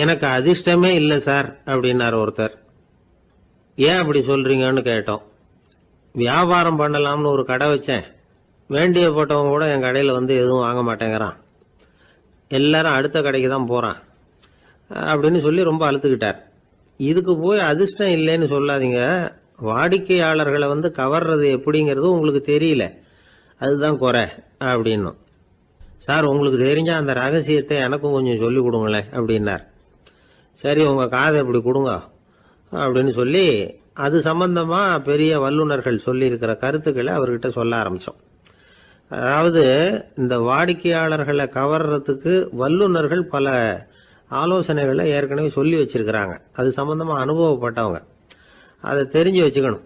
எனக்கு அதிர்ஷ்டமே இல்லை சார் அப்படின்னார் ஒருத்தர். ஏன் அப்படி சொல்றீங்கன்னு கேட்டோம். வியாபாரம் பண்ணலாம்னு ஒரு கடை வச்சேன். வேண்டிய போட்டவங்க கூட என் கடையில் வந்து எதுவும் வாங்க மாட்டேங்கிறான். எல்லாரும் அடுத்த கடைக்கு தான் போகிறான் அப்படின்னு சொல்லி ரொம்ப அழுத்துக்கிட்டார். இதுக்கு போய் அதிர்ஷ்டம் இல்லைன்னு சொல்லாதீங்க. வாடிக்கையாளர்களை வந்து கவர்றது எப்படிங்கிறது உங்களுக்கு தெரியல, அதுதான் குறை அப்படின்னும். சார், உங்களுக்கு தெரிஞ்ச அந்த ரகசியத்தை எனக்கும் கொஞ்சம் சொல்லி கொடுங்களேன் அப்படின்னார். சரி, உங்கள் காதை இப்படி கொடுங்க அப்படின்னு சொல்லி அது சம்பந்தமாக பெரிய வல்லுநர்கள் சொல்லியிருக்கிற கருத்துக்களை அவர்கிட்ட சொல்ல ஆரம்பித்தோம். அதாவது இந்த வாடிக்கையாளர்களை கவர்றதுக்கு வல்லுநர்கள் பல ஆலோசனைகளை ஏற்கனவே சொல்லி வச்சிருக்கிறாங்க. அது சம்பந்தமாக அனுபவப்பட்டவங்க, அதை தெரிஞ்சு வச்சுக்கணும்.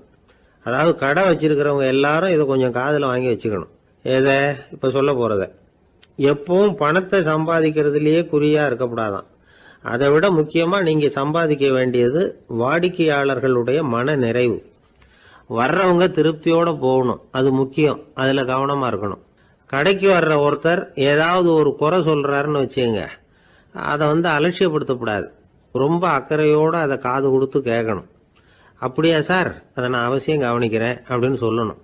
அதாவது கடை வச்சிருக்கிறவங்க எல்லாரும் இதை கொஞ்சம் காதில் வாங்கி வச்சுக்கணும். எதை இப்போ சொல்ல போகிறத. எப்பவும் பணத்தை சம்பாதிக்கிறதுலேயே குறியாக இருக்கக்கூடாதான். அதை விட முக்கியமாக நீங்கள் சம்பாதிக்க வேண்டியது வாடிக்கையாளர்களுடைய மன நிறைவு. வர்றவங்க திருப்தியோடு போகணும், அது முக்கியம். அதில் கவனமாக இருக்கணும். கடைக்கு வர்ற ஒருத்தர் ஏதாவது ஒரு குறை சொல்கிறாருன்னு வச்சுங்க, அதை வந்து அலட்சியப்படுத்தக்கூடாது. ரொம்ப அக்கறையோடு அதை காது கொடுத்து கேட்கணும். அப்படியா சார், அதை நான் அவசியம் கவனிக்கிறேன் அப்படின்னு சொல்லணும்.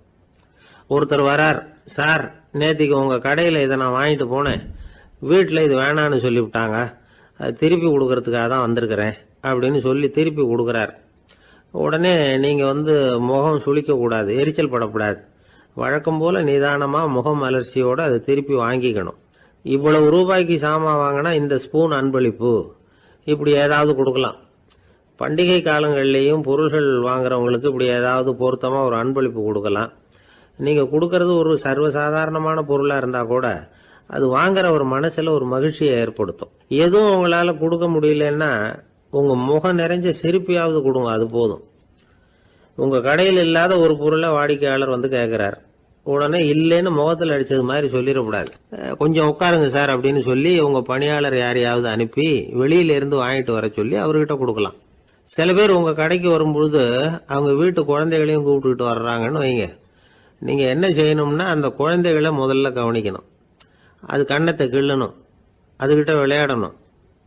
ஒருத்தர் வரார், சார் நேற்றுக்கு உங்கள் கடையில் இதை நான் வாங்கிட்டு போனேன், வீட்டில் இது வேணான்னு சொல்லிவிட்டாங்க, அது திருப்பி கொடுக்கறதுக்காக தான் வந்திருக்கிறேன் அப்படின்னு சொல்லி திருப்பி கொடுக்குறார். உடனே நீங்கள் வந்து முகம் சுளிக்கக்கூடாது, எரிச்சல் படக்கூடாது. வழக்கம் போல் நிதானமாக முகம் அலர்ச்சியோடு அதை திருப்பி வாங்கிக்கணும். இவ்வளவு ரூபாய்க்கு சாமான் வாங்கினா இந்த ஸ்பூன் அன்பளிப்பு, இப்படி ஏதாவது கொடுக்கலாம். பண்டிகை காலங்கள்லேயும் பொருள்கள் வாங்குறவங்களுக்கு இப்படி ஏதாவது பொருத்தமாக ஒரு அன்பளிப்பு கொடுக்கலாம். நீங்கள் கொடுக்கறது ஒரு சர்வசாதாரணமான பொருளாக இருந்தால் கூட அது வாங்குற ஒரு மனசில் ஒரு மகிழ்ச்சியை ஏற்படுத்தும். எதுவும் உங்களால் கொடுக்க முடியலன்னா உங்கள் முகம் நிறைஞ்ச சிரிப்பையாவது கொடுங்க, அது போதும். உங்கள் கடையில் இல்லாத ஒரு பொருளை வாடிக்கையாளர் வந்து கேட்குறார், உடனே இல்லைன்னு முகத்தில் அடித்தது மாதிரி சொல்லிடக்கூடாது. கொஞ்சம் உட்காருங்க சார் அப்படின்னு சொல்லி உங்கள் பணியாளர் யாரையாவது அனுப்பி வெளியிலேருந்து வாங்கிட்டு வர சொல்லி அவர்கிட்ட கொடுக்கலாம். சில பேர் உங்கள் கடைக்கு வரும்பொழுது அவங்க வீட்டு குழந்தைகளையும் கூப்பிட்டுக்கிட்டு வர்றாங்கன்னு வைங்க. நீங்கள் என்ன செய்யணும்னா அந்த குழந்தைகளை முதல்ல கவனிக்கணும். அது கண்ணத்தை கிள்ளணும், அதுகிட்ட விளையாடணும்,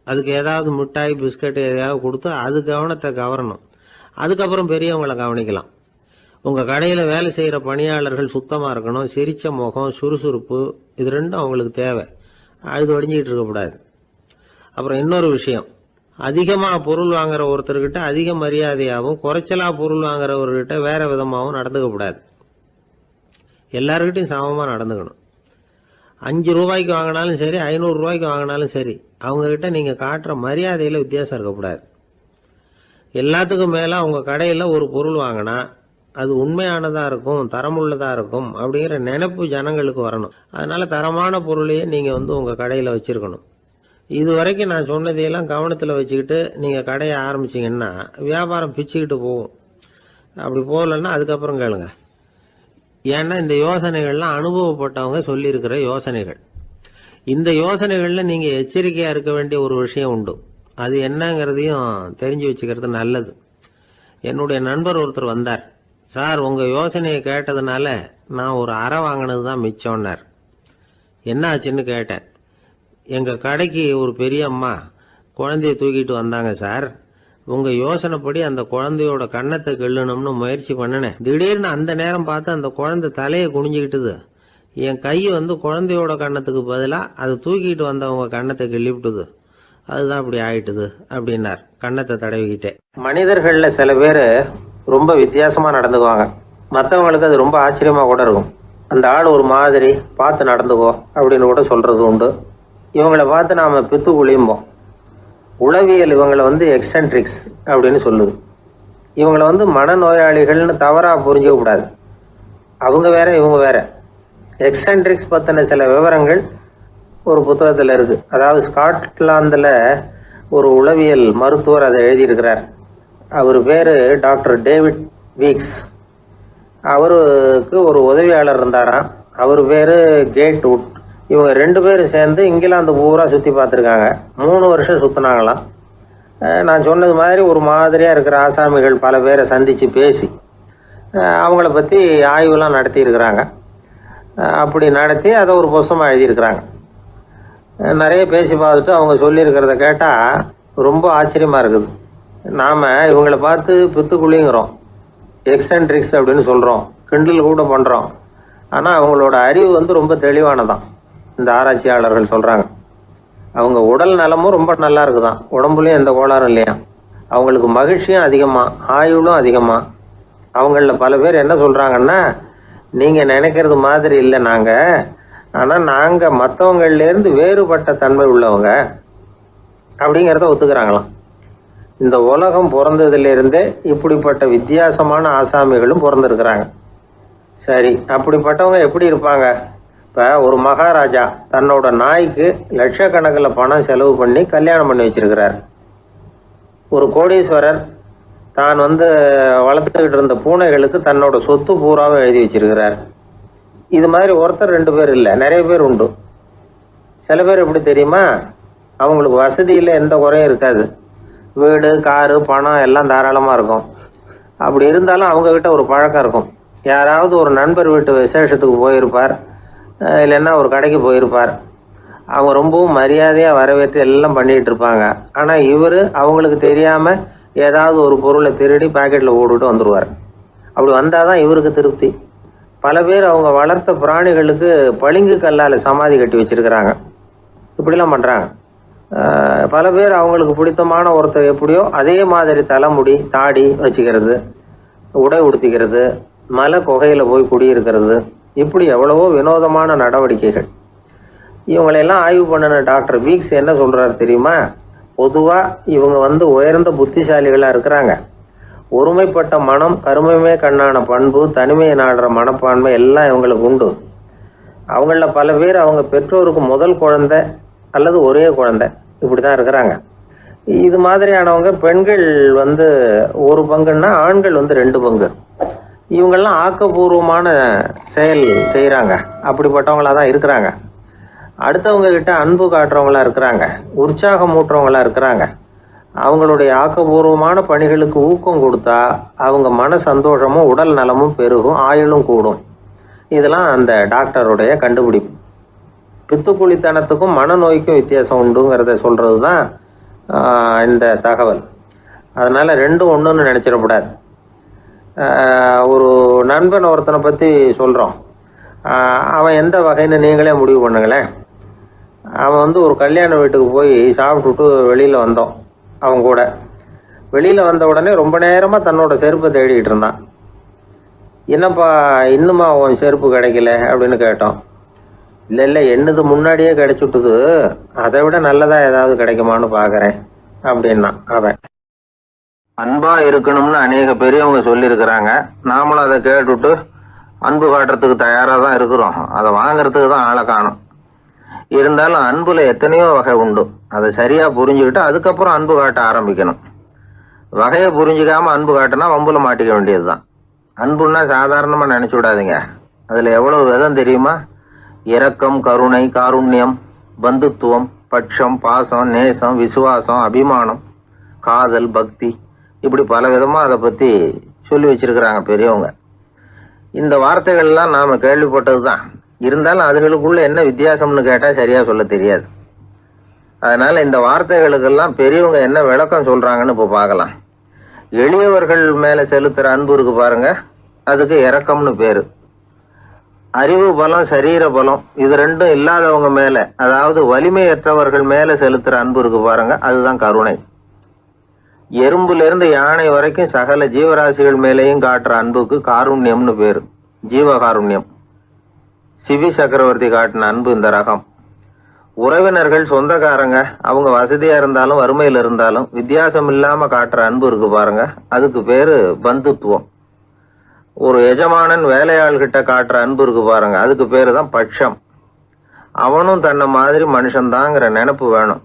அதுக்கு ஏதாவது மிட்டாய் பிஸ்கட் எதையாவது கொடுத்து அது கவனத்தை கவரணும். அதுக்கப்புறம் பெரியவங்களை கவனிக்கலாம். உங்கள் கடையில் வேலை செய்கிற பணியாளர்கள் சுத்தமாக இருக்கணும். சிரிச்ச முகம், சுறுசுறுப்பு, இது ரெண்டும் அவங்களுக்கு தேவை. அழுது வடிஞ்சிக்கிட்டு இருக்கக்கூடாது. அப்புறம் இன்னொரு விஷயம், அதிகமாக பொருள் வாங்குற ஒருத்தர்கிட்ட அதிக மரியாதையாகவும் குறைச்சலாக பொருள் வாங்குறவர்கிட்ட வேற விதமாகவும் நடந்துக்கக்கூடாது. எல்லாருக்கிட்டையும் சமமாக நடந்துக்கணும். 5 ரூபாய்க்கு வாங்கினாலும் சரி, 500 ரூபாய்க்கு வாங்கினாலும் சரி, அவங்கக்கிட்ட நீங்கள் காட்டுற மரியாதையில் வித்தியாசம் இருக்கக்கூடாது. எல்லாத்துக்கும் மேலே அவங்க கடையில் ஒரு பொருள் வாங்கினா அது உண்மையானதாக இருக்கும், தரமுள்ளதாக இருக்கும் அப்படிங்கிற நினைப்பு ஜனங்களுக்கு வரணும். அதனால் தரமான பொருளையே நீங்கள் வந்து உங்கள் கடையில் வச்சுருக்கணும். இது வரைக்கும் நான் சொன்னதையெல்லாம் கவனத்தில் வச்சுக்கிட்டு நீங்கள் கடையை ஆரம்பிச்சிங்கன்னா வியாபாரம் பிச்சுக்கிட்டு போகும். அப்படி போகலன்னா அதுக்கப்புறம் கேளுங்க. ஏன்னா இந்த யோசனைகள்லாம் அனுபவப்பட்டவங்க சொல்லியிருக்கிற யோசனைகள். இந்த யோசனைகளில் நீங்கள் எச்சரிக்கையாக இருக்க வேண்டிய ஒரு விஷயம் உண்டு. அது என்னங்கிறதையும் தெரிஞ்சு வச்சுக்கிறது நல்லது. என்னுடைய நண்பர் ஒருத்தர் வந்தார். சார், உங்கள் யோசனையை கேட்டதுனால நான் ஒரு அறை வாங்கினது தான் மிச்சம்னார். என்ன ஆச்சுன்னு கேட்டேன். எங்கள் கடைக்கு ஒரு பெரிய அம்மா குழந்தைய தூக்கிட்டு வந்தாங்க சார். உங்கள் யோசனைப்படி அந்த குழந்தையோட கன்னத்தை கிள்ளணும்னு முயற்சி பண்ணினேன். திடீர்னு அந்த நேரம் பார்த்து அந்த குழந்தை தலையை குனிஞ்சிக்கிட்டுது. என் கை வந்து குழந்தையோட கன்னத்துக்கு பதிலாக அது தூக்கிட்டு வந்தவங்க கன்னத்தை கிள்ளிவிட்டுது. அதுதான் அப்படி ஆயிட்டுது அப்படின்னார் கன்னத்தை தடவிக்கிட்டே. மனிதர்களில் சில பேர் ரொம்ப வித்தியாசமாக நடந்துக்குவாங்க. மற்றவங்களுக்கு அது ரொம்ப ஆச்சரியமாக கூட இருக்கும். அந்த ஆள் ஒரு மாதிரி பார்த்து நடந்துக்கோ அப்படின்னு கூட சொல்கிறது உண்டு. இவங்களை பார்த்து நாம் பித்து குளியும்போம். உளவியல் இவங்களை வந்து எக்ஸென்ட்ரிக்ஸ் அப்படின்னு சொல்லுது. இவங்களை வந்து மனநோயாளிகள்னு தவறாக புரிஞ்சிக்க கூடாது. அவங்க வேற, இவங்க வேற. எக்ஸென்ட்ரிக்ஸ் பற்றின சில விவரங்கள் ஒரு புத்தகத்தில் இருக்குது. அதாவது ஸ்காட்லாந்தில் ஒரு உளவியல் மருத்துவர் அதை எழுதியிருக்கிறார். அவர் பேர் டாக்டர் டேவிட் வீக்ஸ். அவருக்கு ஒரு உதவியாளர் இருந்தாராம். அவர் பேர் கேட் வுட். இவங்க 2 பேரும் சேர்ந்து இங்கிலாந்து பூரா சுற்றி பார்த்துருக்காங்க. 3 வருஷம் சுற்றினாங்களாம். நான் சொன்னது மாதிரி ஒரு மாதிரியாக இருக்கிற ஆசாமிகள் பல பேரை சந்தித்து பேசி அவங்கள பற்றி ஆய்வுலாம் நடத்தியிருக்கிறாங்க. அப்படி நடத்தி அதை ஒரு புஸ்தகமாக எழுதியிருக்கிறாங்க. நிறைய பேசி பார்த்துட்டு அவங்க சொல்லியிருக்கிறத கேட்டால் ரொம்ப ஆச்சரியமா இருக்குது. நாம இவங்களை பார்த்து பித்துக்குழிங்கிறோம், எக்ஸென்ட்ரிக்ஸ் அப்படின்னு சொல்றோம், கிண்டல் கூட பண்றோம். ஆனா அவங்களோட அறிவு ரொம்ப தெளிவானதான். இந்த ஆராய்ச்சியாளர்கள் சொல்றாங்க, அவங்க உடல் நலமும் ரொம்ப நல்லா இருக்குதான், உடம்புலயும் எந்த கோளாறும் இல்லையா, அவங்களுக்கு மகிழ்ச்சியும் அதிகமா, ஆயுளும் அதிகமா. அவங்கள பல பேர் என்ன சொல்றாங்கன்னா, நீங்க நினைக்கிறது மாதிரி இல்லை நாங்க, ஆனா நாங்க மற்றவங்கள்ல இருந்து வேறுபட்ட தன்மை உள்ளவங்க அப்படிங்கிறத ஒத்துக்கிறாங்களாம். இந்த உலகம் பிறந்ததுல இருந்தே இப்படிப்பட்ட வித்தியாசமான ஆசாமிகளும் பிறந்திருக்கிறாங்க. சரி, அப்படிப்பட்டவங்க எப்படி இருப்பாங்க? இப்ப ஒரு மகாராஜா தன்னோட நாய்க்கு லட்சக்கணக்கில் பணம் செலவு பண்ணி கல்யாணம் பண்ணி வச்சிருக்கிறார். ஒரு கோடீஸ்வரர் தான் வளர்த்துக்கிட்டு இருந்த பூனைகளுக்கு தன்னோட சொத்து பூராவும் எழுதி வச்சிருக்கிறார். இது மாதிரி ஒருத்தர் ரெண்டு பேர் இல்லை, நிறைய பேர் உண்டு. சில பேர் எப்படி தெரியுமா, அவங்களுக்கு வசதியில் எந்த குறையும் இருக்காது, வீடு காரு பணம் எல்லாம் தாராளமாக இருக்கும். அப்படி இருந்தாலும் அவங்கக்கிட்ட ஒரு பழக்கம் இருக்கும். யாராவது ஒரு நண்பர் வீட்டு விசேஷத்துக்கு போயிருப்பார், இல்லைன்னா ஒரு கடைக்கு போயிருப்பார். அவங்க ரொம்பவும் மரியாதையாக வரவேற்று எல்லாம் பண்ணிகிட்டு இருப்பாங்க. ஆனால் இவர் அவங்களுக்கு தெரியாமல் ஏதாவது ஒரு பொருளை திருடி பாக்கெட்டில் போட்டுட்டு வந்துடுவார். அப்படி வந்தால் தான் இவருக்கு திருப்தி. பல பேர் அவங்க வளர்த்த பிராணிகளுக்கு பளிங்கு கல்லால் சமாதி கட்டி வச்சிருக்கிறாங்க. இப்படிலாம் பண்ணுறாங்க. பல பேர் அவங்களுக்கு பிடித்தமான ஒருத்தர் எப்படியோ அதே மாதிரி தலைமுடி தாடி வச்சுக்கிறது, உடை உடுத்திக்கிறது, மலை குகையில் போய் குடியிருக்கிறது, இப்படி எவ்வளவோ வினோதமான நடவடிக்கைகள். இவங்களையெல்லாம் ஆய்வு பண்ணின டாக்டர் வீக்ஸ் என்ன சொல்றாரு தெரியுமா? பொதுவாக இவங்க உயர்ந்த புத்திசாலிகளாக இருக்கிறாங்க. ஒருமைப்பட்ட மனம், கருமையுமே கண்ணான பண்பு, தனிமையை நாடுற மனப்பான்மை எல்லாம் இவங்களுக்கு உண்டு. அவங்கள பல பேர் அவங்க பெற்றோருக்கு முதல் குழந்தை அல்லது ஒரே குழந்தை இப்படி தான் இருக்கிறாங்க. இது மாதிரியானவங்க பெண்கள் ஒரு பங்குன்னா ஆண்கள் 2 பங்கு. இவங்கெல்லாம் ஆக்கப்பூர்வமான செயல் செய்கிறாங்க, அப்படிப்பட்டவங்களா தான் இருக்கிறாங்க. அடுத்தவங்க கிட்ட அன்பு காட்டுறவங்களா இருக்கிறாங்க, உற்சாகம் ஊட்டுறவங்களா இருக்கிறாங்க. அவங்களுடைய ஆக்கப்பூர்வமான பணிகளுக்கு ஊக்கம் கொடுத்தா அவங்க மன சந்தோஷமும் உடல் நலமும் பெருகும், ஆயுளும் கூடும். இதெல்லாம் அந்த டாக்டருடைய கண்டுபிடிப்பு. பித்துக்குழித்தனத்துக்கும் மனநோய்க்கும் வித்தியாசம் உண்டுங்கிறத சொல்றது தான் இந்த தகவல். அதனால ரெண்டும் ஒன்றுன்னு நினைச்சிடக்கூடாது. ஒரு நண்பன் ஒருத்தனை பற்றி சொல்கிறோம். அவன் எந்த வகைன்னு நீங்களே முடிவு பண்ணுங்களேன். அவன் ஒரு கல்யாண வீட்டுக்கு போய் சாப்பிட்டுட்டு வெளியில் வந்தோம். அவன் கூட வெளியில் வந்த உடனே ரொம்ப நேரமாக தன்னோட செருப்பை தேடிக்கிட்டு இருந்தான். என்னப்பா இன்னுமா உன் செருப்பு கிடைக்கல அப்படின்னு கேட்டோம். இல்லை என்னது முன்னாடியே கிடைச்சுட்டுது, அதை விட நல்லதா ஏதாவது கிடைக்குமான்னு பார்க்குறேன் அப்படின்னா அவன். அன்பா இருக்கணும்னு அநேக பெரியவங்க சொல்லியிருக்கிறாங்க. நாமளும் அதை கேட்டுட்டு அன்பு காட்டுறதுக்கு தயாராக தான் இருக்கிறோம். அதை வாங்கறதுக்கு தான் ஆளை காணும். இருந்தாலும் அன்புல எத்தனையோ வகை உண்டு. அதை சரியாக புரிஞ்சுக்கிட்டு அதுக்கப்புறம் அன்பு காட்ட ஆரம்பிக்கணும். வகையை புரிஞ்சுக்காம அன்பு காட்டினா வம்புல மாட்டிக்க வேண்டியது தான். அன்புன்னா சாதாரணமாக நினச்சி விடாதீங்க. அதில் எவ்வளோ விதம் தெரியுமா? இரக்கம், கருணை, காருண்யம், பந்துத்துவம், பட்சம், பாசம், நேசம், விசுவாசம், அபிமானம், காதல், பக்தி, இப்படி பல விதமாக அதை பற்றி சொல்லி வச்சிருக்கிறாங்க பெரியவங்க. இந்த வார்த்தைகள்லாம் நாம் கேள்விப்பட்டது தான். இருந்தாலும் அதுகளுக்குள்ள என்ன வித்தியாசம்னு கேட்டால் சரியாக சொல்ல தெரியாது. அதனால் இந்த வார்த்தைகளுக்கெல்லாம் பெரியவங்க என்ன விளக்கம் சொல்கிறாங்கன்னு இப்போ பார்க்கலாம். எளியவர்கள் மேலே செலுத்துகிற அன்பு இருக்கு பாருங்க, அதுக்கு இரக்கம்னு பேர். அறிவு பலம், சரீர பலம், இது ரெண்டும் இல்லாதவங்க மேலே, அதாவது வலிமையற்றவர்கள் மேலே செலுத்துகிற அன்பு இருக்கு பாருங்க, அதுதான் கருணை. எறும்புலேருந்து யானை வரைக்கும் சகல ஜீவராசிகள் மேலேயும் காட்டுற அன்புக்கு காருண்யம்னு பேர், ஜீவகாருண்யம். சிவி சக்கரவர்த்தி காட்டின அன்பு இந்த ரகம். உறவினர்கள், சொந்தக்காரங்க, அவங்க வசதியாக இருந்தாலும் வறுமையில் இருந்தாலும் வித்தியாசம் இல்லாமல் காட்டுற அன்பு இருக்கு பாருங்க, அதுக்கு பேர் பந்துத்துவம். ஒரு எஜமானன் வேலையாள்கிட்ட காட்டுற அன்பு இருக்கு பாருங்க, அதுக்கு பேர் தான் பட்சம். அவனும் தன்னை மாதிரி மனுஷன்தாங்கிற நினைப்பு வேணும்.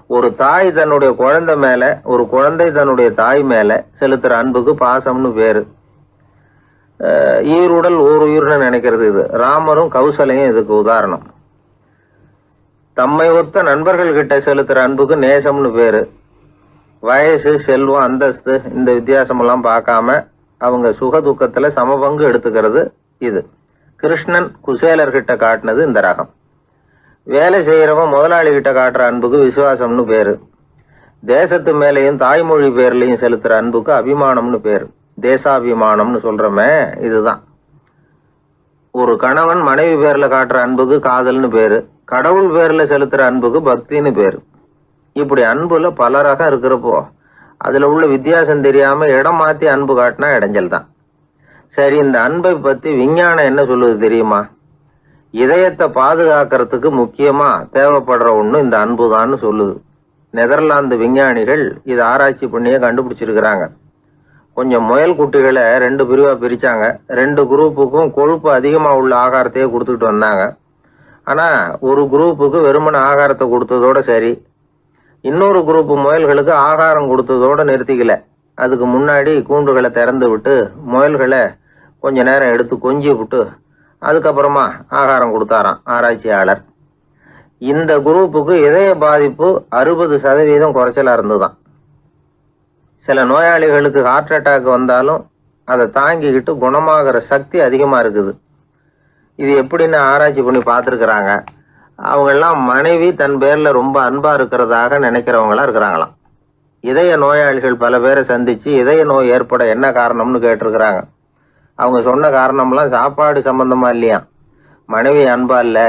ஒரு தாய் தன்னுடைய குழந்தை மேலே, ஒரு குழந்தை தன்னுடைய தாய் மேலே செலுத்துகிற அன்புக்கு பாசம்னு பேர். ஈருடல் ஓர் உயிர்னு நினைக்கிறது இது. ராமரும் கௌசலையும் இதுக்கு உதாரணம். தம்மை ஒத்த நண்பர்கள் கிட்ட செலுத்துகிற அன்புக்கு நேசம்னு பேர். வயசு, செல்வம், அந்தஸ்து இந்த வித்தியாசமெல்லாம் பார்க்காம அவங்க சுக துக்கத்தில் சமபங்கு எடுத்துக்கிறது இது. கிருஷ்ணன் குசேலர்கிட்ட காட்டினது இந்த ரகம். வேலை செய்கிறவன் முதலாளி கிட்ட காட்டுற அன்புக்கு விசுவாசம்னு பேர். தேசத்து மேலேயும் தாய்மொழி பேர்லையும் செலுத்துற அன்புக்கு அபிமானம்னு பேர். தேசாபிமானம்னு சொல்றமே இதுதான். ஒரு கணவன் மனைவி பேர்ல காட்டுற அன்புக்கு காதல்னு பேரு. கடவுள் பேர்ல செலுத்துற அன்புக்கு பக்தின்னு பேரு. இப்படி அன்புல பல ரகம் இருக்கிறப்போ அதுல உள்ள வித்தியாசம் தெரியாம இடம் மாத்தி அன்பு காட்டினா இடைஞ்சல் தான். சரி, இந்த அன்பை பத்தி விஞ்ஞானம் என்ன சொல்லுது தெரியுமா? இதயத்தை பாதுகாக்கிறதுக்கு முக்கியமா தேவைப்படுற ஒண்ணு இந்த அன்பு தான்னு சொல்லுது. நெதர்லாந்து விஞ்ஞானிகள் இதை ஆராய்ச்சி பண்ணியே கண்டுபிடிச்சிருக்கிறாங்க. கொஞ்சம் முயல் குட்டிகளை 2 பிரிவா பிரிச்சாங்க. 2 குரூப்புக்கும் கொழுப்பு அதிகமா உள்ள ஆகாரத்தையே கொடுத்துக்கிட்டு வந்தாங்க. ஆனா ஒரு குரூப்புக்கு வெறுமன ஆகாரத்தை கொடுத்ததோட சரி, இன்னொரு குரூப் முயல்களுக்கு ஆகாரம் கொடுத்ததோட நிறுத்திக்கல. அதுக்கு முன்னாடி கூண்டுகளை திறந்து விட்டு முயல்களை கொஞ்ச நேரம் எடுத்து கொஞ்சி விட்டு அதுக்கப்புறமா ஆகாரம் கொடுத்தாராம் ஆராய்ச்சியாளர். இந்த குரூப்புக்கு இதய பாதிப்பு 60% குறைச்சலா இருந்துதான். சில நோயாளிகளுக்கு ஹார்ட் அட்டாக் வந்தாலும் அதை தாங்கிக்கிட்டு குணமாகிற சக்தி அதிகமா இருக்குது. இது எப்படின்னு ஆராய்ச்சி பண்ணி பார்த்துருக்குறாங்க. அவங்கெல்லாம் மனைவி தன் பேர்ல ரொம்ப அன்பா இருக்கிறதாக நினைக்கிறவங்களா இருக்கிறாங்களாம். இதய நோயாளிகள் பல பேரை சந்திச்சு இதய நோய் ஏற்பட என்ன காரணம்னு கேட்டிருக்கிறாங்க. அவங்க சொன்ன காரணம்லாம் சாப்பாடு சம்பந்தமா இல்லையா, மனைவி அன்பா இல்லை,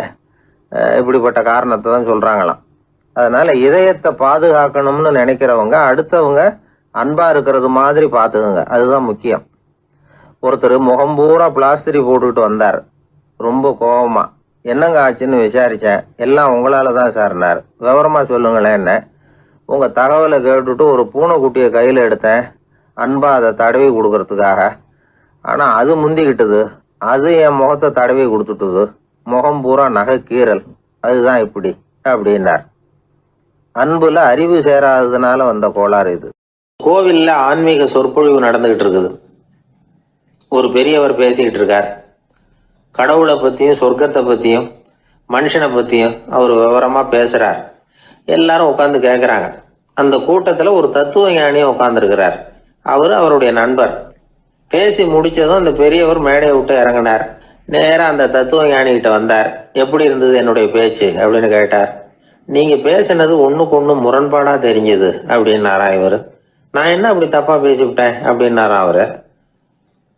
இப்படிப்பட்ட காரணத்தை தான் சொல்றாங்களாம். அதனால இதயத்தை பாதுகாக்கணும்னு நினைக்கிறவங்க அடுத்தவங்க அன்பா இருக்கிறது மாதிரி பார்த்துக்குங்க, அதுதான் முக்கியம். ஒருத்தர் முகம் பூரா பிளாஸ்டரி போட்டுக்கிட்டு வந்தார். ரொம்ப கோபமா, என்னங்க ஆச்சுன்னு விசாரிச்சேன். எல்லாம் உங்களால தான் சார்னார். விவரமா சொல்லுங்களேன். என்ன? உங்க தகவலை கேட்டுட்டு ஒரு பூனைக்குட்டியை கையில எடுத்தேன், அன்பா அதை தடவி கொடுக்கறதுக்காக. ஆனா அது முந்திக்கிட்டது, அது என் முகத்தை தடவி கொடுத்துட்டுது. முகம் பூரா நகை கீறல், அதுதான் இப்படி அப்படின்னார். அன்புல அறிவு சேராததுனால வந்த கோளாறு இது. கோவில்ல ஆன்மீக சொற்பொழிவு நடந்துகிட்டு இருக்குது. ஒரு பெரியவர் பேசிக்கிட்டு இருக்கார். கடவுளை பத்தியும் சொர்க்கத்தை பத்தியும் மனுஷனை பத்தியும் அவர் விவரமா பேசுறார். எல்லாரும் உட்காந்து கேட்கறாங்க. அந்த கூட்டத்துல ஒரு தத்துவ ஞானியும் உட்கார்ந்துருக்கிறார். அவரு அவருடைய நண்பர். பேசி முடிச்சதும் அந்த பெரியவர் மேடையை விட்டு இறங்கினார். நேரா அந்த தத்துவ ஞானி கிட்ட வந்தார். எப்படி இருந்தது என்னுடைய பேச்சு அப்படின்னு கேட்டார். நீங்க பேசினது ஒண்ணுக்கு ஒண்ணு முரண்பாடா தெரிஞ்சது அப்படின்னாரா இவரு. நான் என்ன அப்படி தப்பா பேசிவிட்டேன் அப்படின்னாரா அவரு.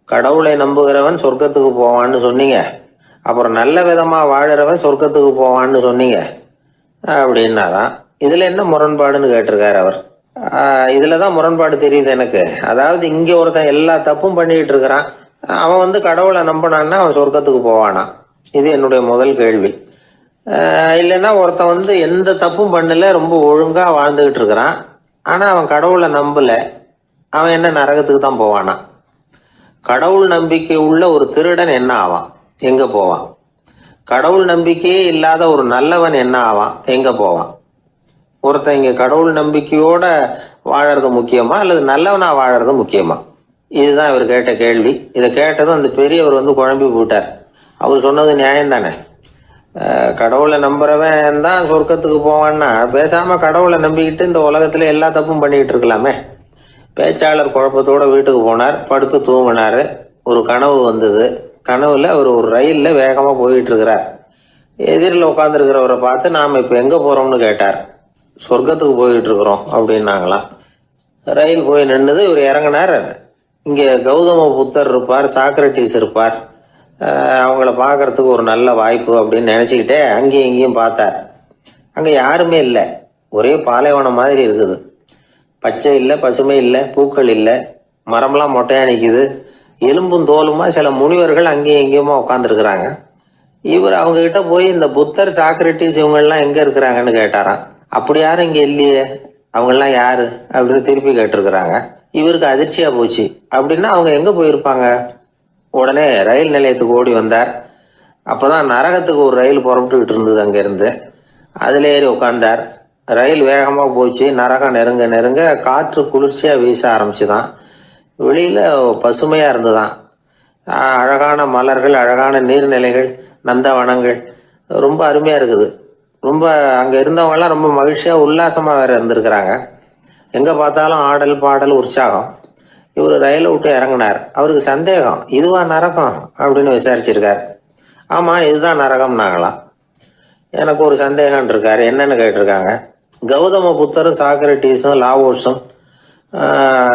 கடவுளை நம்புகிறவன் சொர்க்கத்துக்கு போவான்னு சொன்னீங்க, அப்புறம் நல்ல விதமா வாழறவன் சொர்க்கத்துக்கு போவான்னு சொன்னீங்க அப்படின்னாராம். இதுல என்ன முரண்பாடுன்னு கேட்டிருக்காரு அவர். இதுலதான் முரண்பாடு தெரியுது எனக்கு. அதாவது இங்க ஒருத்தன் எல்லா தப்பும் பண்ணிட்டு இருக்கிறான், அவன் கடவுளை நம்பினான்னா அவன் சொர்க்கத்துக்கு போவானா? இது என்னுடைய முதல் கேள்வி. இல்லைன்னா ஒருத்தன் எந்த தப்பும் பண்ணல, ரொம்ப ஒழுங்கா வாழ்ந்துகிட்டு இருக்கிறான், ஆனா அவன் கடவுளை நம்பல, அவன் என்ன நரகத்துக்கு தான் போவானா? கடவுள் நம்பிக்கை உள்ள ஒரு திருடன் என்ன ஆவான், எங்க போவான்? கடவுள் நம்பிக்கையே இல்லாத ஒரு நல்லவன் என்ன ஆவான், எங்க போவான்? ஒருத்தன் இங்க கடவுள் நம்பிக்கையோட வாழறது முக்கியமா அல்லது நல்லவனா வாழறது முக்கியமா? இதுதான் இவர் கேட்ட கேள்வி. இதை கேட்டதும் அந்த பெரியவர் குழம்பி போட்டார். அவர் சொன்னது நியாயம் தானே. கடவுளை நம்புறவன் தான் சொர்க்கத்துக்கு போவான்னா பேசாம கடவுளை நம்பிக்கிட்டு இந்த உலகத்துல எல்லா தப்பும் பண்ணிக்கிட்டு இருக்கலாமே. பேச்சாளர் குழப்பத்தோட வீட்டுக்கு போனார். படுத்து தூங்கினாரு. ஒரு கனவு வந்தது. கனவுல அவர் ஒரு ரயில்ல வேகமா போயிட்டு இருக்கிறார். எதிரில் உட்காந்துருக்கிறவரை பார்த்து நாம இப்ப எங்க போறோம்னு கேட்டார். சொர்க்கத்துக்கு போயிட்டு இருக்கிறோம் அப்படின்னாங்களாம். ரயில் போய் நின்னுது. இவர் இறங்கினார். இங்க கௌதம புத்தர் இருப்பார், சாக்ரட்டிஸ் இருப்பார், அவங்கள பாக்குறதுக்கு ஒரு நல்ல வாய்ப்பு அப்படின்னு நினைச்சுக்கிட்டே அங்கேயும் இங்கேயும் பார்த்தார். அங்க யாருமே இல்லை. ஒரே பாலைவனம் மாதிரி இருக்குது. பச்சை இல்லை, பசுமை இல்லை, பூக்கள் இல்லை, மரம்லாம் மொட்டையா நிக்குது. எலும்பும் தோலுமா சில முனிவர்கள் அங்கேயும் இங்கேயுமா உட்காந்துருக்குறாங்க. இவர் அவங்க கிட்ட போய் இந்த புத்தர், சாக்ரட்டிஸ் இவங்கெல்லாம் எங்க இருக்கிறாங்கன்னு கேட்டாராம். அப்படி யாரும் இங்க இல்லையே, அவங்கெல்லாம் யாரு அப்படின்னு திருப்பி கேட்டிருக்கிறாங்க. இவருக்கு அதிர்ச்சியா போச்சு. அப்படின்னா அவங்க எங்க போயிருப்பாங்க? உடனே ரயில் நிலையத்துக்கு ஓடி வந்தார். அப்பதான் நரகத்துக்கு ஒரு ரயில் புறப்பட்டுக்கிட்டு இருந்தது அங்க இருந்து. அதுல ஏறி உட்கார்ந்தார். ரயில் வேகமா போச்சு. நரகம் நெருங்க நெருங்க காற்று குளிர்ச்சியா வீச ஆரம்பிச்சுதான். வெளியில பசுமையா இருந்துதான். அழகான மலர்கள், அழகான நீர்நிலைகள், நந்தவனங்கள், ரொம்ப அருமையா இருக்குது. ரொம்ப அங்க இருந்தவங்க எல்லாம் ரொம்ப மகிழ்ச்சியா உல்லாசமா வேற இருந்திருக்கிறாங்க. எங்க பார்த்தாலும் ஆடல் பாடல் உற்சாகம். இவர் ரயிலை விட்டு இறங்கினார். அவருக்கு சந்தேகம், இதுவா நரகம் அப்படின்னு விசாரிச்சிருக்கார். ஆமா, இதுதான் நரகம்னாங்களாம். எனக்கு ஒரு சந்தேகம் இருக்காரு. என்னன்னு கேட்டிருக்காங்க. கௌதம புத்தரும் சாக்ரட்டிஸும் லாவோஸும்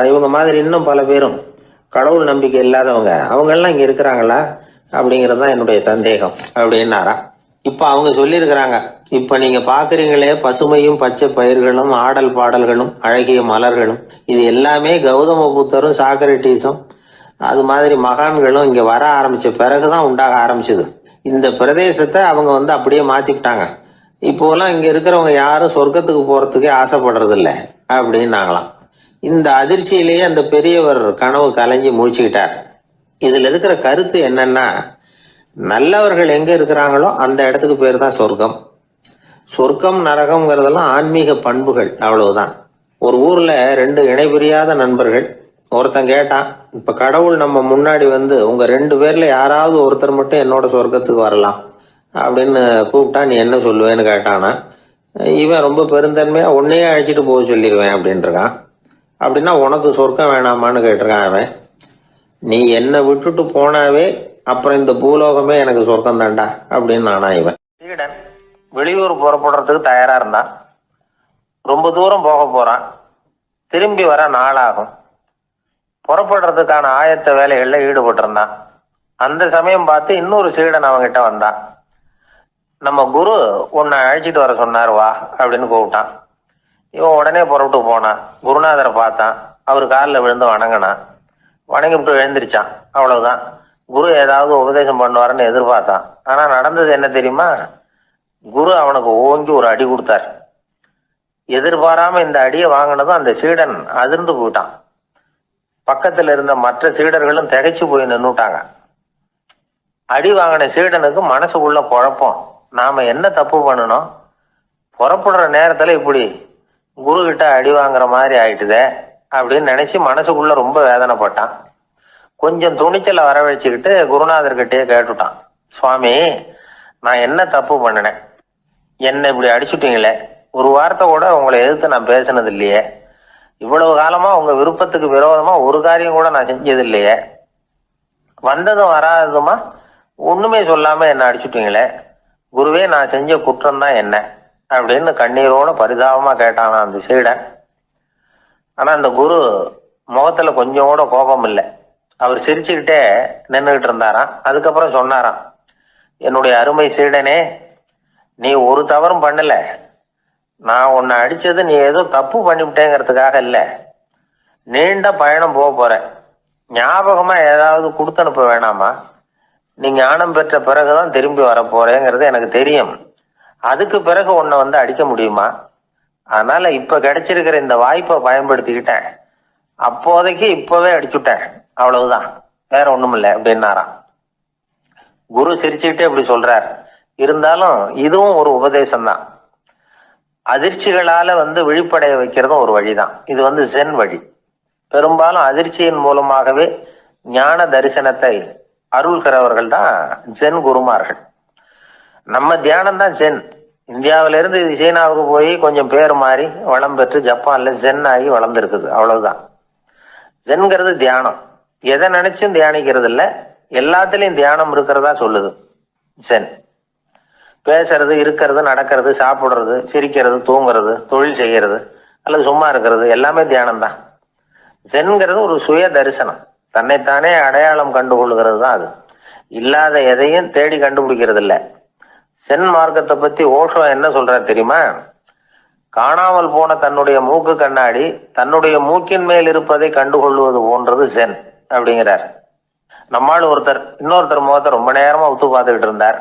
இவங்க மாதிரி இன்னும் பல பேரும் கடவுள் நம்பிக்கை இல்லாதவங்க அவங்கெல்லாம் இங்கே இருக்கிறாங்களா அப்படிங்கிறது தான் என்னுடைய சந்தேகம் அப்படின்னாரா. இப்போ அவங்க சொல்லியிருக்கிறாங்க, இப்போ நீங்கள் பார்க்குறீங்களே பசுமையும் பச்சை பயிர்களும் ஆடல் பாடல்களும் அழகிய மலர்களும், இது எல்லாமே கௌதம புத்தரும் சாக்ரட்டிஸும் அது மாதிரி மகான்களும் இங்கே வர ஆரம்பித்த பிறகு தான் உண்டாக ஆரம்பிச்சது. இந்த பிரதேசத்தை அவங்க அப்படியே மாற்றிவிட்டாங்க. இப்போலாம் இங்கே இருக்கிறவங்க யாரும் சொர்க்கத்துக்கு போகிறதுக்கே ஆசைப்படுறதில்ல அப்படின்னாங்களாம். இந்த அதிர்ச்சியிலேயே அந்த பெரியவர் கனவு கலைஞ்சி முடிச்சுக்கிட்டார். இதில் இருக்கிற கருத்து என்னன்னா, நல்லவர்கள் எங்கே இருக்கிறாங்களோ அந்த இடத்துக்கு பேர் தான் சொர்க்கம். சொர்க்கம் நரகம்ங்கிறதெல்லாம் ஆன்மீக பண்புகள், அவ்வளவுதான். ஒரு ஊரில் 2 இணைபிரியாத நண்பர்கள். ஒருத்தன் கேட்டான், இப்போ கடவுள் நம்ம முன்னாடி உங்கள் 2 பேரில் யாராவது ஒருத்தர் மட்டும் என்னோட சொர்க்கத்துக்கு வரலாம் அப்படின்னு கூப்பிட்டா நீ என்ன சொல்லுவேன்னு கேட்டானா. இவன் ரொம்ப பெருந்தன்மையாக உன்னையே அழைச்சிட்டு போக சொல்லிடுவேன் அப்படின்ட்டுருக்கான். அப்படின்னா உனக்கு சொர்க்கம் வேணாமான்னு கேட்டிருக்கான் அவன். நீ என்னை விட்டுட்டு போனாவே அப்புறம் இந்த பூலோகமே எனக்கு சொர்க்கம் தாண்டா அப்படின்னு நானா இவன். சீடன் வெளியூர் புறப்படுறதுக்கு தயாரா இருந்தான். ரொம்ப தூரம் போக போறான். திரும்பி வர நாளாகும். புறப்படுறதுக்கான ஆயத்த வேலைகள்ல ஈடுபட்டிருந்தான். அந்த சமயம் பார்த்து இன்னொரு சீடன் அவங்கிட்ட வந்தான். நம்ம குரு உன்னை அழைச்சிட்டு வர சொன்னார் வா அப்படின்னு கூப்பிட்டான். இவன் உடனே புறப்பட்டு போனான். குருநாதரை பார்த்தான். அவர் காலில் விழுந்து வணங்கினான். வணங்கிவிட்டு எழுந்திரிச்சான். அவ்வளவுதான். குரு ஏதாவது உபதேசம் பண்ணுவாருன்னு எதிர்பார்த்தான். ஆனா நடந்தது என்ன தெரியுமா? குரு அவனுக்கு ஓங்கி ஒரு அடி கொடுத்தார். எதிர்பாராம இந்த அடியை வாங்கினதும் அந்த சீடன் அதிர்ந்து போயிட்டான். பக்கத்துல இருந்த மற்ற சீடர்களும் திகைச்சு போய் நின்னுட்டாங்க. அடி வாங்கின சீடனுக்கு மனசுக்குள்ள குழப்பம். நாம என்ன தப்பு பண்ணணும்? புறப்படுற நேரத்துல இப்படி குரு கிட்ட அடி வாங்குற மாதிரி ஆயிட்டுதே அப்படின்னு நினைச்சு மனசுக்குள்ள ரொம்ப வேதனைப்பட்டான். கொஞ்சம் துணிச்சலை வரவழைச்சுக்கிட்டு குருநாதர்கிட்டயே கேட்டுட்டான், சுவாமி நான் என்ன தப்பு பண்ணினேன்? என்னை இப்படி அடிச்சுட்டீங்களே, ஒரு வார்த்தை கூட உங்களை எதிர்த்து நான் பேசினது இல்லையே, இவ்வளவு காலமா உங்க விருப்பத்துக்கு விரோதமா ஒரு காரியம் கூட நான் செஞ்சது இல்லையே, வந்ததும் வராததுமா ஒண்ணுமே சொல்லாம என்ன அடிச்சுட்டீங்களே, குருவே நான் செஞ்ச குற்றம் தான் என்ன அப்படின்னு கண்ணீரோட பரிதாபமா கேட்டானா அந்த சீடன். ஆனா அந்த குரு முகத்துல கொஞ்சம் கூட கோபம் இல்லை. அவர் சிரிச்சுக்கிட்டே நின்றுகிட்டு இருந்தாராம். அதுக்கப்புறம் சொன்னாராம், என்னுடைய அருமை சீடனே, நீ ஒரு தவறும் பண்ணல. நான் உன்னை அடிச்சது நீ ஏதோ தப்பு பண்ணிவிட்டேங்கிறதுக்காக இல்லை. நீண்ட பயணம் போக போறேன். ஞாபகமா ஏதாவது கொடுத்து அனுப்ப வேணாமா? நீ ஞானம் பெற்ற பிறகுதான் திரும்பி வர போறேங்கிறது எனக்கு தெரியும். அதுக்கு பிறகு உன்னை அடிக்க முடியுமா? அதனால இப்ப கிடைச்சிருக்கிற இந்த வாய்ப்பை பயன்படுத்திக்கிட்டேன். அப்போதைக்கு இப்பவே அடிச்சுட்டேன், அவ்வளவுதான், வேற ஒண்ணும் இல்லை அப்படின்னாராம். குரு சிரிச்சுக்கிட்டே இப்படி சொல்றார். இருந்தாலும் இதுவும் ஒரு உபதேசம் தான். அதிர்ச்சிகளால விழிப்படைய வைக்கிறதும் ஒரு வழிதான். இது ஜென் வழி. பெரும்பாலும் அதிர்ச்சியின் மூலமாகவே ஞான தரிசனத்தை அருள்கிறவர்கள் தான் ஜென் குருமார்கள். நம்ம தியானம் தான் ஜென். இந்தியாவில இருந்து இது சீனாவுக்கு போய் கொஞ்சம் பேர் மாறி வளம் பெற்று ஜப்பான்ல ஜென் ஆகி வளர்ந்துருக்குது, அவ்வளவுதான். ஜென்கிறது தியானம். எதை நினைச்சும் தியானிக்கிறது இல்லை, எல்லாத்துலயும் தியானம் இருக்கிறதா சொல்லுது ஜென். பேசுறது, இருக்கிறது, நடக்கிறது, சாப்பிடுறது, சிரிக்கிறது, தூங்குறது, தொழில் செய்யறது அல்லது சும்மா இருக்கிறது எல்லாமே தியானம் தான். ஜென்கிறது ஒரு சுய தரிசனம். தன்னைத்தானே அடையாளம் கண்டுகொள்கிறது தான் அது. இல்லாத எதையும் தேடி கண்டுபிடிக்கிறது இல்லை. சென் மார்க்கத்தை பத்தி ஓஷோ என்ன சொல்றாரு தெரியுமா? காணாமல் போன தன்னுடைய மூக்கு கண்ணாடி தன்னுடைய மூக்கின் மேல் இருப்பதை கண்டுகொள்வது போன்றது சென் அப்படிங்கிறார். நம்மால் இன்னொருத்தர் முகத்தை ரொம்ப நேரமா உத்து பார்த்துக்கிட்டு இருந்தார்.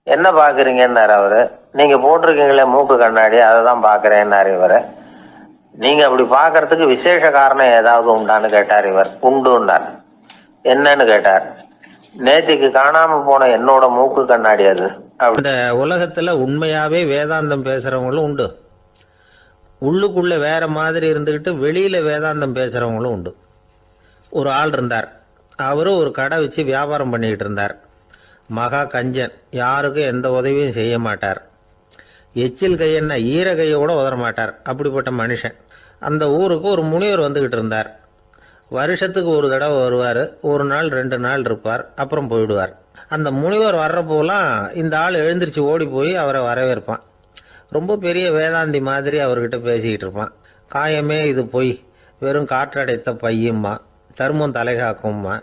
என்ன பாக்குறீங்கன்னாரு அவரு. நீங்க போட்டிருக்கீங்களே மூக்கு கண்ணாடி, அதை தான் பாக்குறேன்னாரு இவரு. நீங்க அப்படி பாக்குறதுக்கு விசேஷ காரணம் ஏதாவது உண்டான்னு கேட்டார் இவர். உண்டுன்னார். என்னன்னு கேட்டார். நேற்றுக்கு காணாம போன என்னோட மூக்கு கண்ணாடி அது. இந்த உலகத்துல உண்மையாவே வேதாந்தம் பேசுறவங்களும் உண்டு. உள்ளுக்குள்ள வேற மாதிரி இருந்துகிட்டு வெளியில வேதாந்தம் பேசுறவங்களும் உண்டு. ஒரு ஆள் இருந்தார். அவரு ஒரு கடை வச்சு வியாபாரம் பண்ணிக்கிட்டு இருந்தார். மகா கஞ்சன். யாருக்கும் எந்த உதவியும் செய்ய மாட்டார். எச்சில் கையென்ன ஈர கையை கூட உதற மாட்டார். அப்படிப்பட்ட மனுஷன். அந்த ஊருக்கு ஒரு முனிவர் வந்துகிட்டு இருந்தார். வருஷத்துக்கு ஒரு தடவை வருவார். ஒரு நாள் 2 நாள் இருப்பார், அப்புறம் போயிடுவார். அந்த முனிவர் வர்றப்போலாம் இந்த ஆள் எழுந்திரிச்சு ஓடி போய் அவரை வரவேற்பான். ரொம்ப பெரிய வேதாந்தி மாதிரி அவர்கிட்ட பேசிக்கிட்டு இருப்பான். காயமே இது பொய், வெறும் காற்றடைத்த பையும்மா, தர்மம் தலைகாக்கும்மா.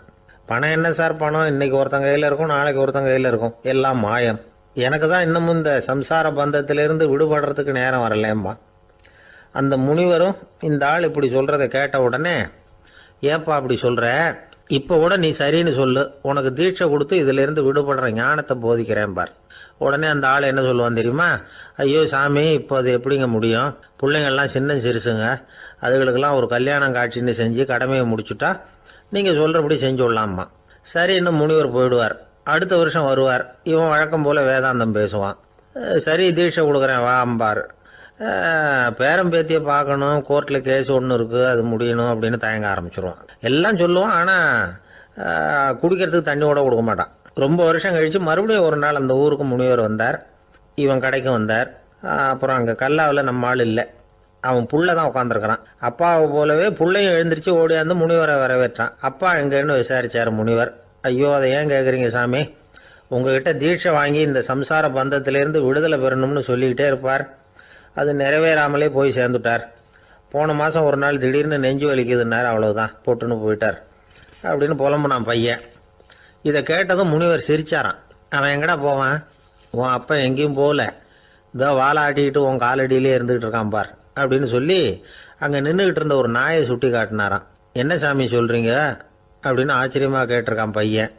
பணம் என்ன சார் பணம், இன்னைக்கு ஒருத்தன் கையில் இருக்கும், நாளைக்கு ஒருத்தன் கையில் இருக்கும், எல்லாம் மாயம். எனக்கு தான் இன்னமும் இந்த சம்சார பந்தத்திலிருந்து விடுபடுறதுக்கு நேரம் வரலேம்மா. அந்த முனிவரும் இந்த ஆள் இப்படி சொல்கிறத கேட்ட உடனே, ஏப்பா அப்படி சொல்கிற, இப்போ கூட நீ சரின்னு சொல்லு, உனக்கு தீட்சை கொடுத்து இதிலிருந்து விடுபடுற ஞானத்தை போதிக்கிறேன் பார். உடனே அந்த ஆள் என்ன சொல்லுவான் தெரியுமா, ஐயோ சாமி, இப்போ அது எப்படிங்க முடியும், பிள்ளைங்கள்லாம் சின்ன சிறுசுங்க, அதுகளுக்கெல்லாம் ஒரு கல்யாணம் காட்சின்னு செஞ்சு கடமையை முடிச்சுட்டா நீங்கள் சொல்கிறபடி செஞ்சு விடலாமா. சரின்னு முனிவர் போயிடுவார். அடுத்த வருஷம் வருவார். இவன் வழக்கம் போல் வேதாந்தம் பேசுவான். சரி தீட்சை கொடுக்குறேன் வா அம்பார். பேரம்பேத்தியை பார்க்கணும், கோர்ட்டில் கேஸ் ஒன்று இருக்குது, அது முடியணும் அப்படின்னு தயங்க ஆரம்பிச்சிருவான். எல்லாம் சொல்லுவான், ஆனால் குடிக்கிறதுக்கு தண்ணி கூட கொடுக்க மாட்டான். ரொம்ப வருஷம் கழித்து மறுபடியும் ஒரு நாள் அந்த ஊருக்கு முனிவர் வந்தார். இவன் கடைக்கும் வந்தார். அப்புறம் அங்கே கல்லாவில் நம்ம ஆள் இல்லை, அவன் புள்ள தான் உட்காந்துருக்கிறான். அப்பாவை போலவே புள்ளையும் எழுந்திரிச்சு ஓடியாந்து முனிவரை வரவேற்றான். அப்பா எங்கன்னு விசாரிச்சார் முனிவர். ஐயோ அதை ஏன் கேட்குறீங்க சாமி, உங்ககிட்ட தீட்சை வாங்கி இந்த சம்சார பந்தத்திலேருந்து விடுதலை பெறணும்னு சொல்லிக்கிட்டே இருப்பார், அது நிறைவேறாமலே போய் சேர்ந்துட்டார். போன மாதம் ஒரு நாள் திடீர்னு நெஞ்சு வலிக்குதுன்னார், அவ்வளவுதான் போட்டுன்னு போயிட்டார் அப்படின்னு புலம்புனான் பையன். இதை கேட்டதும் முனிவர் சிரிச்சாரான். அவன் எங்கடா போவான், உன் அப்பா எங்கேயும் போகல, இதோ வாழை ஆட்டிக்கிட்டு உன் காலடியிலே இருந்துகிட்டு இருக்கான் பார் அப்படின்னு சொல்லி அங்கே நின்றுக்கிட்டு இருந்த ஒரு நாயை சுட்டி காட்டினாரான். என்ன சாமி சொல்கிறீங்க அப்படின்னு ஆச்சரியமாக கேட்டிருக்கான் பையன்.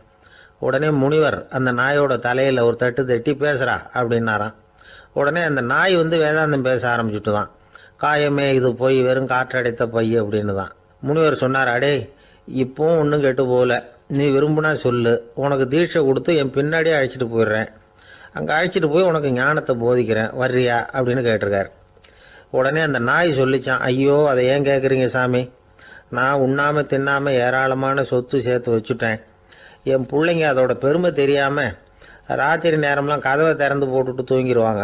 உடனே முனிவர் அந்த நாயோட தலையில் ஒரு தட்டு தட்டி பேசுகிறா அப்படின்னாரான். உடனே அந்த நாய் வேதாந்தம் பேச ஆரம்பிச்சுட்டு தான், காயமே இது போய் வெறும் காற்றடைத்த பை அப்படின்னு தான். முனிவர் சொன்னார், அடே இப்போவும் ஒன்றும் கெட்டு போகல, நீ விரும்புனா சொல்லு, உனக்கு தீட்சை கொடுத்து என் பின்னாடியே அழைச்சிட்டு போயிடுறேன், அங்கே அழைச்சிட்டு போய் உனக்கு ஞானத்தை போதிக்கிறேன், வர்றியா அப்படின்னு கேட்டிருக்கார். உடனே அந்த நாய் சொல்லிச்சான், ஐயோ அதை ஏன் கேட்குறீங்க சாமி, நான் உண்ணாமல் தின்னாமல் ஏராளமான சொத்து சேர்த்து வச்சுட்டேன், என் பிள்ளைங்க அதோட பெருமை தெரியாமல் ராத்திரி நேரம்லாம் கதவை திறந்து போட்டுட்டு தூங்கிடுவாங்க,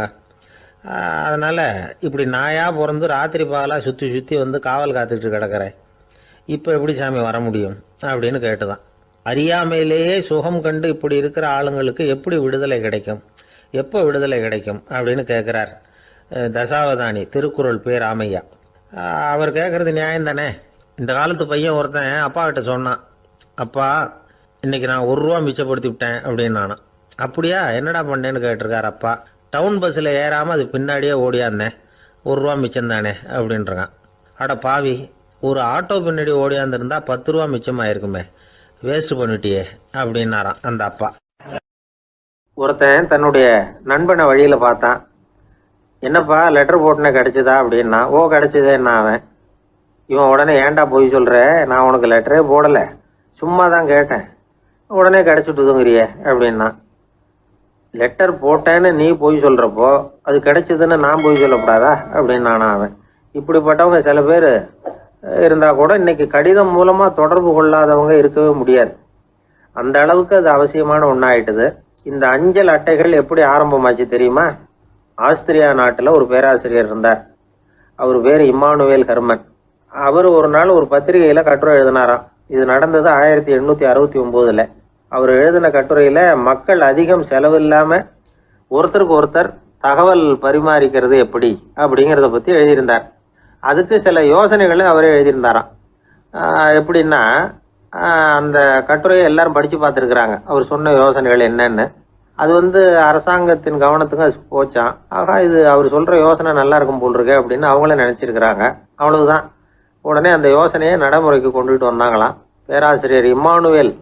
அதனால் இப்படி நாயாக பிறந்து ராத்திரி பகலாக சுற்றி சுற்றி காவல் காத்துக்கிட்டு கிடக்கிறேன், இப்போ எப்படி சாமி வர முடியும் அப்படின்னு கேட்டுதான். அறியாமையிலேயே சுகம் கண்டு இப்படி இருக்கிற ஆளுங்களுக்கு எப்படி விடுதலை கிடைக்கும், எப்போ விடுதலை கிடைக்கும் அப்படின்னு கேட்குறார் தசாவதானி, திருக்குறள் பேர் ராமையா. அவர் கேட்குறது நியாயம் தானே. இந்த காலத்து பையன் ஒருத்தன் அப்பா கிட்ட சொன்னான், அப்பா இன்னைக்கு நான் ₹1 மிச்சப்படுத்தி விட்டேன் அப்படின்னு. நானும் அப்படியா என்னடா பண்ணேன்னு கேட்டிருக்கார் அப்பா. டவுன் பஸ்ஸில் ஏறாமல் அது பின்னாடியே ஓடியாந்தேன், ₹1 மிச்சம் தானே அப்படின்றான். அட பாவி, ஒரு ஆட்டோ பின்னாடி ஓடியாந்துருந்தா ₹10 மிச்சமாயிருக்குமே, வேஸ்ட் பண்ணிட்டியே அப்படின்னாரான் அந்த அப்பா. ஒருத்தன் தன்னுடைய நண்பனை வழியில் பார்த்தான். என்னப்பா லெட்டர் போட்டுனே கிடச்சிதா அப்படின்னா. ஓ கிடச்சிதேன்னா அவன். இவன் உடனே ஏன்டா போய் சொல்கிற, நான் உனக்கு லெட்டரே போடலை, சும்மா தான் கேட்டேன், உடனே கிடச்சிட்டுதுங்கிறியே அப்படின்னா. லெட்டர் போட்டேன்னு நீ போய் சொல்கிறப்போ அது கிடைச்சதுன்னு நான் போய் சொல்லக்கூடாதா அப்படின்னு நானா அவன். இப்படிப்பட்டவங்க சில பேர் இருந்தால் கூட இன்னைக்கு கடிதம் மூலமாக தொடர்பு கொள்ளாதவங்க இருக்கவே முடியாது. அந்த அளவுக்கு அது அவசியமான ஒன்றாயிட்டுது. இந்த அஞ்சல் அட்டைகள் எப்படி ஆரம்பமாச்சு தெரியுமா? ஆஸ்திரியா நாட்டில் ஒரு பேராசிரியர் இருந்தார். அவர் பேர் இம்மானுவேல் ஹெர்மன். அவர் ஒரு நாள் ஒரு பத்திரிகையில் கட்டுரை எழுதினாராம். இது நடந்தது 1869. அவர் எழுதின கட்டுரையில் மக்கள் அதிகம் செலவில்லாமல் ஒருத்தருக்கு ஒருத்தர் தகவல் பரிமாறிக்கிறது எப்படி அப்படிங்கிறத பற்றி எழுதியிருந்தார். அதுக்கு சில யோசனைகளை அவரே எழுதியிருந்தாராம். எப்படின்னா, அந்த கட்டுரையை எல்லாரும் படித்து பார்த்துருக்குறாங்க, அவர் சொன்ன யோசனைகள் என்னன்னு. அது அரசாங்கத்தின் கவனத்துக்கு அது போச்சான். ஆகா, இது அவர் சொல்கிற யோசனை நல்லா இருக்கும் போல் இருக்கு அப்படின்னு அவங்களே நினச்சிருக்கிறாங்க. அவ்வளவுதான். உடனே அந்த யோசனையை நடைமுறைக்கு கொண்டுகிட்டு வந்தாங்களாம். பேராசிரியர் இம்மானுவேல்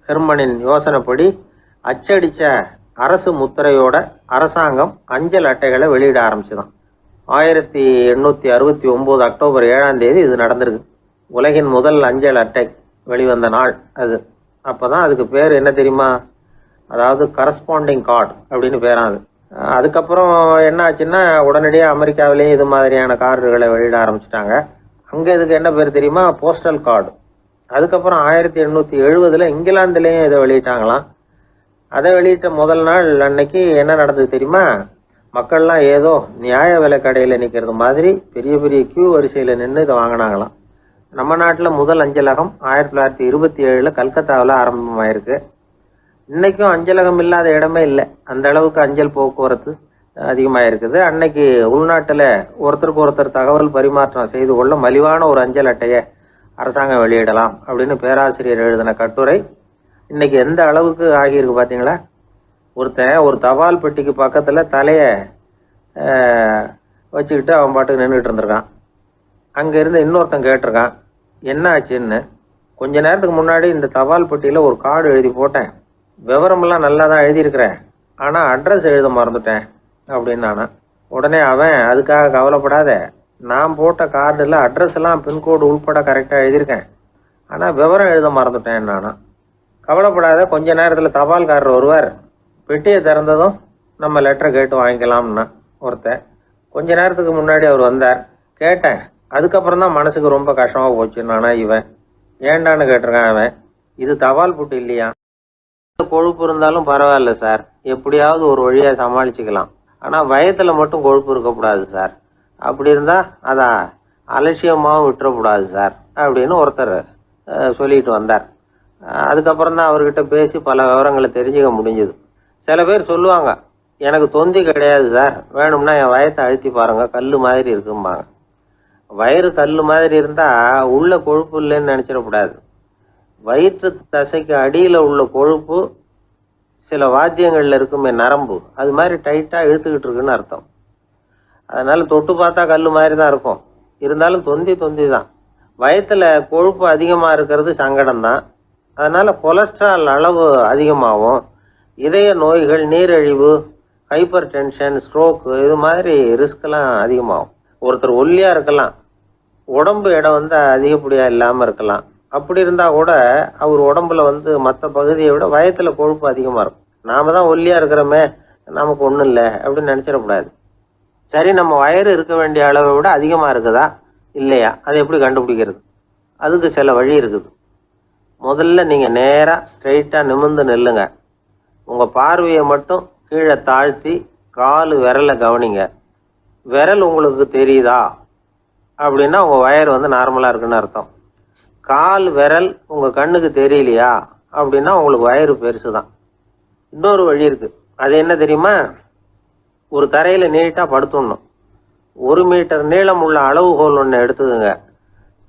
ஹெர்மனின் யோசனைப்படி அச்சடித்த அரசு முத்திரையோட அரசாங்கம் அஞ்சல் அட்டைகளை வெளியிட ஆரம்பிச்சுதான். 1869 அக்டோபர் 7 இது நடந்திருக்கு. உலகின் முதல் அஞ்சல் அட்டை வெளிவந்த நாள் அது. அப்போதான் அதுக்கு பேர் என்ன தெரியுமா? அதாவது கரஸ்பாண்டிங் கார்டு அப்படின்னு பேராது. அதுக்கப்புறம் என்ன ஆச்சுன்னா, உடனடியாக அமெரிக்காவிலேயே இது மாதிரியான கார்டுகளை வெளியிட ஆரம்பிச்சிட்டாங்க. அங்கே இதுக்கு என்ன பேர் தெரியுமா? Postal card. அதுக்கப்புறம் 1870 இங்கிலாந்துலேயும் இதை வெளியிட்டாங்களாம். அதை வெளியிட்ட முதல் நாள் அன்னைக்கு என்ன நடந்தது தெரியுமா? மக்கள்லாம் ஏதோ நியாய விலை கடையில் நிற்கிறது மாதிரி பெரிய பெரிய கியூ வரிசையில் நின்று இதை வாங்கினாங்களாம். நம்ம நாட்டில் முதல் அஞ்சலகம் 1927 கல்கத்தாவில் ஆரம்பமாயிருக்கு. இன்னைக்கும் அஞ்சலகம் இல்லாத இடமே இல்லை. அந்த அளவுக்கு அஞ்சல் போக்குவரத்து அதிகமாக இருக்குது. அன்னைக்கு உள்நாட்டில் ஒருத்தருக்கு ஒருத்தர் தகவல் பரிமாற்றம் செய்து கொள்ள மலிவான ஒரு அஞ்சல் அட்டையை அரசாங்கம் வெளியிடலாம் அப்படின்னு பேராசிரியர் எழுதின கட்டுரை இன்னைக்கு எந்த அளவுக்கு ஆகியிருக்கு பார்த்தீங்களா? ஒருத்தன் ஒரு தபால் பெட்டிக்கு பக்கத்தில் தலையை வச்சுக்கிட்டு அவன் பாட்டுக்கு நின்றுட்டு இருந்திருக்கான். அங்கேருந்து இன்னொருத்தன் கேட்டிருக்கான், என்ன ஆச்சுன்னு. கொஞ்ச நேரத்துக்கு முன்னாடி இந்த தபால் பெட்டியில் ஒரு கார்டு எழுதி போட்டேன், விவரமெல்லாம் நல்லா தான் எழுதியிருக்கிறேன், ஆனால் அட்ரஸ் எழுத மறந்துட்டேன் அப்படின்னு நானா. உடனே அவன், அதுக்காக கவலைப்படாத, நான் போட்ட கார்டில் அட்ரஸ் எல்லாம் பின்கோடு உள்பட கரெக்டாக எழுதியிருக்கேன், ஆனால் விவரம் எழுத மறந்துட்டேன் நானா. கவலைப்படாத, கொஞ்ச நேரத்தில் தபால்காரர் வருவார், பெட்டியை திறந்ததும் நம்ம லெட்டரை கேட்டு வாங்கிக்கலாம்னா ஒருத்தன். கொஞ்ச நேரத்துக்கு முன்னாடி அவர் வந்தார், கேட்டேன், அதுக்கப்புறம் தான் மனசுக்கு ரொம்ப கஷ்டமாக போச்சு நானா. இவன் ஏண்டான்னு கேட்டிருக்கான். அவன், இது தபால் புட்டு இல்லையா, கொழுப்பு இருந்தாலும் பரவாயில்ல சார், எப்படியாவது ஒரு வழியாக சமாளிச்சுக்கலாம், ஆனால் வயத்தில் மட்டும் கொழுப்பு இருக்கக்கூடாது சார், அப்படி இருந்தால் அதை அலட்சியமாகவும் விட்டுறக்கூடாது சார் அப்படின்னு ஒருத்தர் சொல்லிட்டு வந்தார். அதுக்கப்புறம் தான் அவர்கிட்ட பேசி பல விவரங்களை தெரிஞ்சுக்க முடிஞ்சுது. சில பேர் சொல்லுவாங்க, எனக்கு தொந்தி கிடையாது சார், வேணும்னா என் வயத்தை அழுத்தி பாருங்க, கல் மாதிரி இருக்கும்பாங்க. வயிறு கல் மாதிரி இருந்தால் உள்ள கொழுப்பு இல்லைன்னு நினச்சிடக்கூடாது. வயிற்று தசைக்கு அடியில் உள்ள கொழுப்பு சில வாத்தியங்களில் இருக்குமே நரம்பு, அது மாதிரி டைட்டாக இழுத்துக்கிட்டு இருக்குன்னு அர்த்தம். அதனால தொட்டு பார்த்தா கல் மாதிரி தான் இருக்கும், இருந்தாலும் தொந்தி தான். வயத்தில் கொழுப்பு அதிகமாக இருக்கிறது சங்கடம் தான். அதனால கொலஸ்ட்ரால் அளவு அதிகமாகும், இதய நோய்கள், நீரிழிவு, ஹைப்பர் டென்ஷன், ஸ்ட்ரோக்கு, இது மாதிரி ரிஸ்கெல்லாம் அதிகமாகும். ஒருத்தர் ஒல்லியாக இருக்கலாம், உடம்பு இடம் அதிகப்படியாக இல்லாமல் இருக்கலாம். அப்படி இருந்தால் கூட அவர் உடம்புல மற்ற பகுதியை விட வயத்தில் கொழுப்பு அதிகமாக இருக்கும். நாம தான் ஒல்லியாக இருக்கிறோமே, நமக்கு ஒன்றும் இல்லை அப்படின்னு நினச்சிடக்கூடாது. சரி, நம்ம வயிறு இருக்க வேண்டிய அளவை விட அதிகமாக இருக்குதா இல்லையா, அதை எப்படி கண்டுபிடிக்கிறது? அதுக்கு சில வழி இருக்குது. முதல்ல நீங்கள் நேராக ஸ்ட்ரைட்டாக நிமிர்ந்து நில்லுங்க. உங்கள் பார்வையை மட்டும் கீழே தாழ்த்தி கால் விரலை கவனிங்க. விரல் உங்களுக்கு தெரியுதா அப்படின்னா உங்கள் வயர் நார்மலாக இருக்குன்னு அர்த்தம். கால் விரல் உங்கள் கண்ணுக்கு தெரியலையா அப்படின்னா உங்களுக்கு வயிறு பெருசு தான். இன்னொரு வழி இருக்குது, அது என்ன தெரியுமா? ஒரு தரையில் நீட்டாக படுத்துடணும். 1 மீட்டர் நீளம் உள்ள அளவுகோல் ஒன்று எடுத்துக்கோங்க.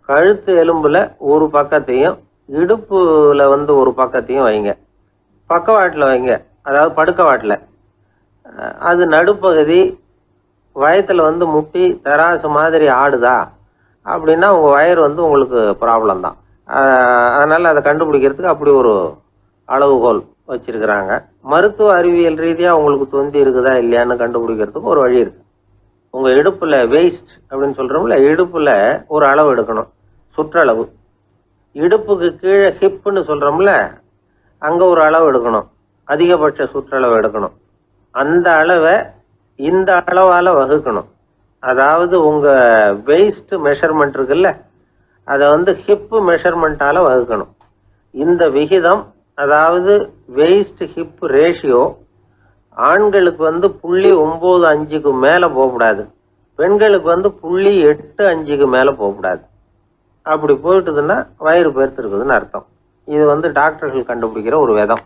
கழுத்து எலும்பில் ஒரு பக்கத்தையும் இடுப்புல ஒரு பக்கத்தையும் வைங்க. பக்கவாட்டில் வைங்க, அதாவது படுக்கவாட்டில். அது நடுப்பகுதி வயத்தில் முட்டி தராசு மாதிரி ஆடுதா அப்படின்னா உங்கள் வயிறு உங்களுக்கு ப்ராப்ளம் தான். அதனால் அதை கண்டுபிடிக்கிறதுக்கு அப்படி ஒரு அளவுகோல் வச்சிருக்கிறாங்க. மருத்துவ அறிவியல் ரீதியாக உங்களுக்கு தொந்தி இருக்குதா இல்லையான்னு கண்டுபிடிக்கிறதுக்கு ஒரு வழி இருக்குது. உங்கள் இடுப்பில் வெயிஸ்ட் அப்படின்னு சொல்கிறோம்ல, இடுப்பில் ஒரு அளவு எடுக்கணும், சுற்றளவு. இடுப்புக்கு கீழே ஹிப்புன்னு சொல்கிறோம்ல, அங்கே ஒரு அளவு எடுக்கணும், அதிகபட்ச சுற்றளவு எடுக்கணும். அந்த அளவை இந்த அளவால் வகுக்கணும். அதாவது உங்கள் வெயிஸ்ட் மெஷர்மெண்ட் இருக்குல்ல, அதை ஹிப்பு மெஷர்மெண்ட்டால் வகுக்கணும். இந்த விகிதம், அதாவது வெயிஸ்ட் ஹிப் ரேஷியோ, ஆண்களுக்கு 0.95க்கு மேலே போகக்கூடாது, பெண்களுக்கு 0.85க்கு மேலே போகக்கூடாது. அப்படி போயிட்டுதுன்னா வயிறு பெருத்திருக்குதுன்னு அர்த்தம். இது டாக்டர்கள் கண்டுபிடிக்கிற ஒரு விதம்.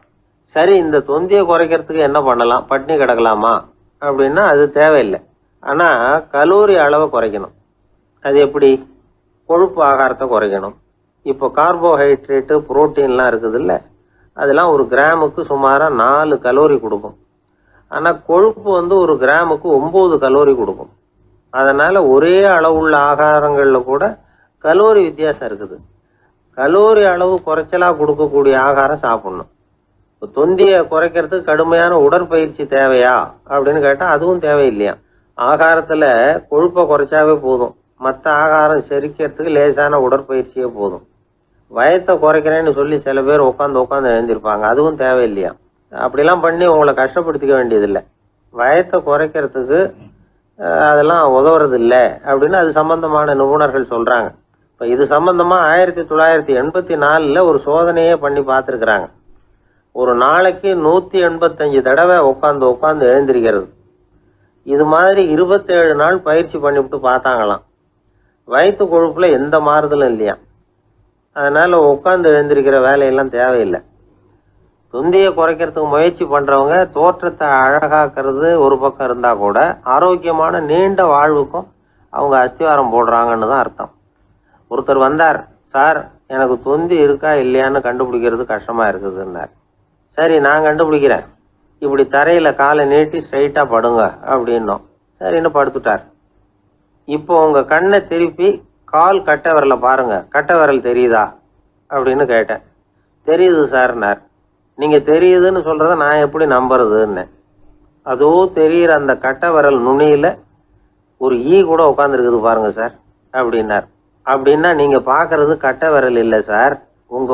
சரி, இந்த தொந்தியை குறைக்கிறதுக்கு என்ன பண்ணலாம்? பட்னி கிடக்கலாமா அப்படின்னா அது தேவையில்லை. ஆனால் கலோரி அளவை குறைக்கணும். அது எப்படி? கொழுப்பு ஆகாரத்தை குறைக்கணும். இப்போ கார்போஹைட்ரேட்டு, புரோட்டீன்லாம் இருக்குது இல்லை, அதெல்லாம் ஒரு கிராமுக்கு சுமாராக 4 கலோரி கொடுக்கும். ஆனால் கொழுப்பு ஒரு கிராமுக்கு 9 கலோரி கொடுக்கும். அதனால் ஒரே அளவுள்ள ஆகாரங்களில் கூட கலோரி வித்தியாசம் இருக்குது. கலோரி அளவு குறைச்சலாக கொடுக்கக்கூடிய ஆகாரம் சாப்பிடணும். இப்போ தொந்தியை குறைக்கிறதுக்கு கடுமையான உடற்பயிற்சி தேவையா அப்படின்னு கேட்டால் அதுவும் தேவையில்லையா. ஆகாரத்தில் கொழுப்பை குறைச்சாவே போதும், மற்ற ஆகாரம் செரிக்கிறதுக்கு லேசான உடற்பயிற்சியே போதும். வயத்தை குறைக்கிறேன்னு சொல்லி சில பேர் உட்காந்து எழுந்திருப்பாங்க, அதுவும் தேவையில்லையா. அப்படிலாம் பண்ணி உங்களை கஷ்டப்படுத்திக்க வேண்டியதில்லை. வயத்தை குறைக்கிறதுக்கு அதெல்லாம் உதவுறது இல்லை அப்படின்னு அது சம்பந்தமான நிபுணர்கள் சொல்கிறாங்க. இப்போ இது சம்பந்தமாக 1984 ஒரு சோதனையே பண்ணி பார்த்துருக்குறாங்க. ஒரு நாளைக்கு 185 தடவை உட்காந்து எழுந்திருக்கிறது. இது மாதிரி 27 நாள் பயிற்சி பண்ணிவிட்டு பார்த்தாங்களாம். வயிற்று கொழுப்புல எந்த மாறுதலும் இல்லையா. அதனால உட்காந்து எழுந்திருக்கிற வேலையெல்லாம் தேவையில்லை. தொந்தியை குறைக்கிறதுக்கு முயற்சி பண்றவங்க தோற்றத்தை அழகாக்குறது ஒரு பக்கம் இருந்தா கூட ஆரோக்கியமான நீண்ட வாழ்வுக்கும் அவங்க அஸ்திவாரம் போடுறாங்கன்னு தான் அர்த்தம். ஒருத்தர் வந்தார், சார் எனக்கு தொந்தி இருக்கா இல்லையான்னு கண்டுபிடிக்கிறது கஷ்டமா இருக்குதுன்னார். சரி நான் கண்டுபிடிக்கிறேன், இப்படி தரையில காலை நீட்டி ஸ்ட்ரைட்டா படுங்க அப்படின்னோம். சரின்னு படுத்துட்டார். இப்போ உங்க கண்ணை திருப்பி கால் கட்டை விரலை பாருங்க, கட்டை விரல் தெரியுதா அப்படின்னு கேட்டேன். தெரியுது சார்னார். நீங்க தெரியுதுன்னு சொல்றத நான் எப்படி நம்புறதுன்னு. அதோ தெரியுற அந்த கட்டை விரல் நுனியில ஒரு ஈ கூட உட்காந்துருக்குது பாருங்க சார் அப்படின்னார். அப்படின்னா நீங்க பாக்குறது கட்டை விரல் இல்லை சார், உங்க